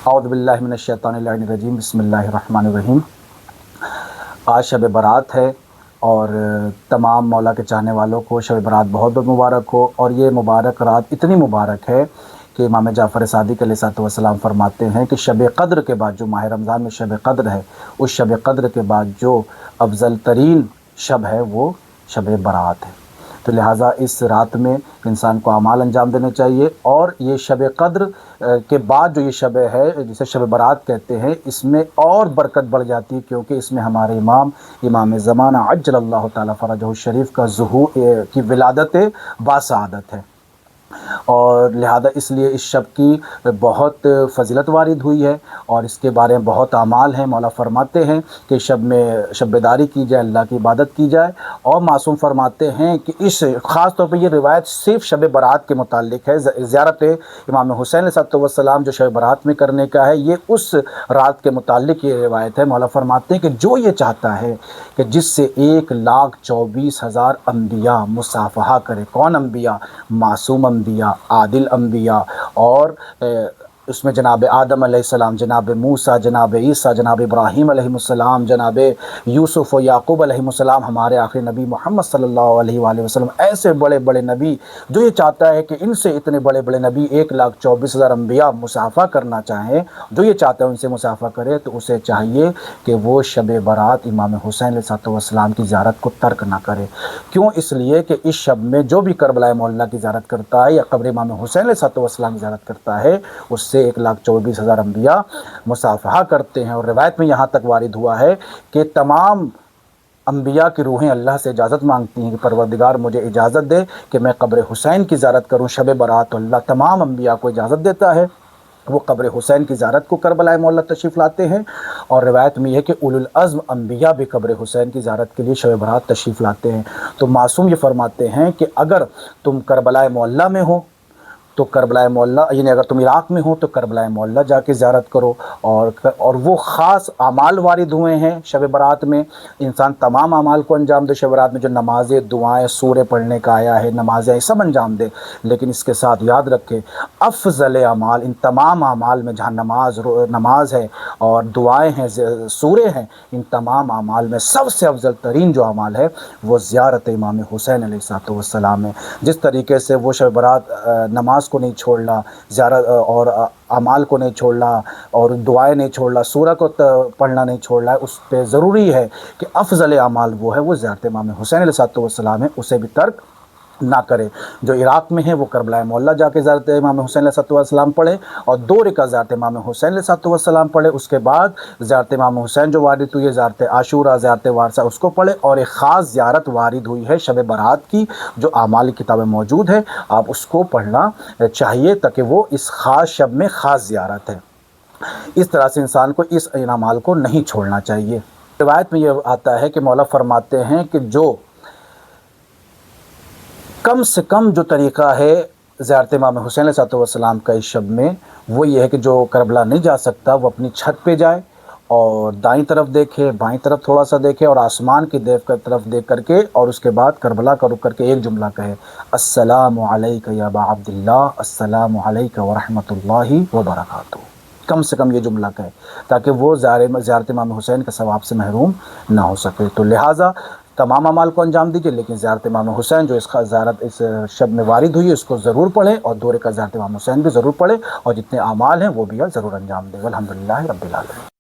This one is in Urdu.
اعوذ باللہ من الشیطان الرجیم، بسم اللہ الرحمن الرحیم۔ آج شب برات ہے اور تمام مولا کے چاہنے والوں کو شب برات بہت بہت مبارک ہو۔ اور یہ مبارک رات اتنی مبارک ہے کہ امام جعفر صادق علیہ السلام فرماتے ہیں کہ شب قدر کے بعد، جو ماہ رمضان میں شب قدر ہے، اس شب قدر کے بعد جو افضل ترین شب ہے وہ شب برات ہے۔ تو لہٰذا اس رات میں انسان کو اعمال انجام دینے چاہیے، اور یہ شب قدر کے بعد جو یہ شب ہے جسے شب برات کہتے ہیں، اس میں اور برکت بڑھ جاتی ہے، کیونکہ اس میں ہمارے امام زمانہ عجل اللہ تعالیٰ فرجہ الشریف کا ظہور کی ولادت باسعادت ہے، اور لہذا اس لیے اس شب کی بہت فضیلت وارد ہوئی ہے، اور اس کے بارے میں بہت اعمال ہیں۔ مولا فرماتے ہیں کہ شب میں شب بیداری کی جائے، اللہ کی عبادت کی جائے، اور معصوم فرماتے ہیں کہ اس خاص طور پہ یہ روایت صرف شب برات کے متعلق ہے۔ زیارت امام حسین علیہ السلام جو شب برات میں کرنے کا ہے، یہ اس رات کے متعلق یہ روایت ہے۔ مولا فرماتے ہیں کہ جو یہ چاہتا ہے کہ جس سے 1,24,000 انبیاء مصافحہ کرے۔ کون انبیاء؟ معصوم انبیاء، عادل انبیاء، اور اس میں جناب آدم علیہ السلام، جناب موسیٰ، جناب عیسیٰ، جناب ابراہیم علیہ السلام، جناب یوسف و یعقوب علیہ السلام، ہمارے آخری نبی محمد صلی اللہ علیہ وآلہ وسلم، ایسے بڑے بڑے نبی، جو یہ چاہتا ہے کہ ان سے اتنے بڑے بڑے نبی 1,24,000 انبیاء مصافحہ کرنا چاہیں، جو یہ چاہتا ہے ان سے مصافحہ کرے، تو اسے چاہیے کہ وہ شب برات امام حسین علیہ السلام کی زیارت کو ترک نہ کرے۔ کیوں؟ اس لیے کہ اس شب میں جو بھی کربلا معلیٰ کی زیارت کرتا ہے یا قبر امام حسین علیہ السلام کی زیارت کرتا ہے، اس سے 1,24,000 انبیاء مصافحہ کرتے ہیں۔ اور روایت میں یہاں تک وارد ہوا ہے کہ تمام انبیاء کی روحیں اللہ سے اجازت مانگتی ہیں کہ پروردگار مجھے اجازت دے کہ میں قبر حسین کی زیارت کروں شب برات۔ تو اللہ تمام انبیاء کو اجازت دیتا ہے، وہ قبر حسین کی زیارت کو کربلا معلیٰ تشریف لاتے ہیں۔ اور روایت میں یہ کہ اولو العزم انبیاء بھی قبر حسین کی زیارت کے لیے شب برات تشریف لاتے ہیں۔ تو معصوم یہ فرماتے ہیں کہ اگر تم کربلا معلیٰ میں ہو تو کربلا معلیٰ، یعنی اگر تم عراق میں ہو تو کربلا معلیٰ جا کے زیارت کرو، اور وہ خاص اعمال وارد ہوئے ہیں شب برات میں۔ انسان تمام اعمال کو انجام دے شب برات میں، جو نمازیں، دعائیں، سورے پڑھنے کا آیا ہے، نمازیں، سب انجام دے، لیکن اس کے ساتھ یاد رکھے افضل اعمال، ان تمام اعمال میں جہاں نماز ہے اور دعائیں ہیں، سورے ہیں، ان تمام اعمال میں سب سے افضل ترین جو اعمال ہے وہ زیارت امام حسین علیہ السلام ہے۔ جس طریقے سے وہ شب برات نماز کو نہیں چھوڑنا، زیارت اور اعمال کو نہیں چھوڑنا، اور دعائیں نہیں چھوڑنا، سورہ کو پڑھنا نہیں چھوڑنا ہے، اس پہ ضروری ہے کہ افضل اعمال وہ ہے، وہ زیارت امام حسین علیہ السلام ہے، اسے بھی ترک نہ کرے۔ جو عراق میں ہے وہ کربلا معلیٰ جا کے زیارت امام حسین علیہ السلام پڑھے، اور 2 رکعت زیارت امام حسین علیہ السلام پڑھے۔ اس کے بعد زیارت امام حسین جو وارد ہوئی ہے، زیارت عاشورہ، زیارت وارثہ، اس کو پڑھے، اور ایک خاص زیارت وارد ہوئی ہے شب برات کی، جو اعمال کی کتابیں موجود ہے، آپ اس کو پڑھنا چاہیے، تاکہ وہ اس خاص شب میں خاص زیارت ہے۔ اس طرح سے انسان کو اس اعمال کو نہیں چھوڑنا چاہیے۔ روایت میں یہ آتا ہے کہ مولا فرماتے ہیں کہ جو کم سے کم جو طریقہ ہے زیارت امام حسین علیہ السلام کا اس شب میں، وہ یہ ہے کہ جو کربلا نہیں جا سکتا وہ اپنی چھت پہ جائے، اور دائیں طرف دیکھے، بائیں طرف تھوڑا سا دیکھے، اور آسمان کی طرف دیکھ کر کے، اور اس کے بعد کربلا کا رک کر کے ایک جملہ کہے، السلام علیک یا ابا عبداللہ، السلام علیک ورحمۃ اللہ وبرکاتہ۔ کم سے کم یہ جملہ کہے، تاکہ وہ زیارت امام حسین کے ثواب سے محروم نہ ہو سکے۔ تو لہٰذا تمام اعمال کو انجام دیجیے، لیکن زیارت امام حسین جو زیارت اس شب میں وارد ہوئی ہے، اس کو ضرور پڑھیں، اور 2 رکعت زیارت امام حسین بھی ضرور پڑھیں، اور جتنے اعمال ہیں وہ بھی ضرور انجام دیں۔ الحمدللہ رب العالمین۔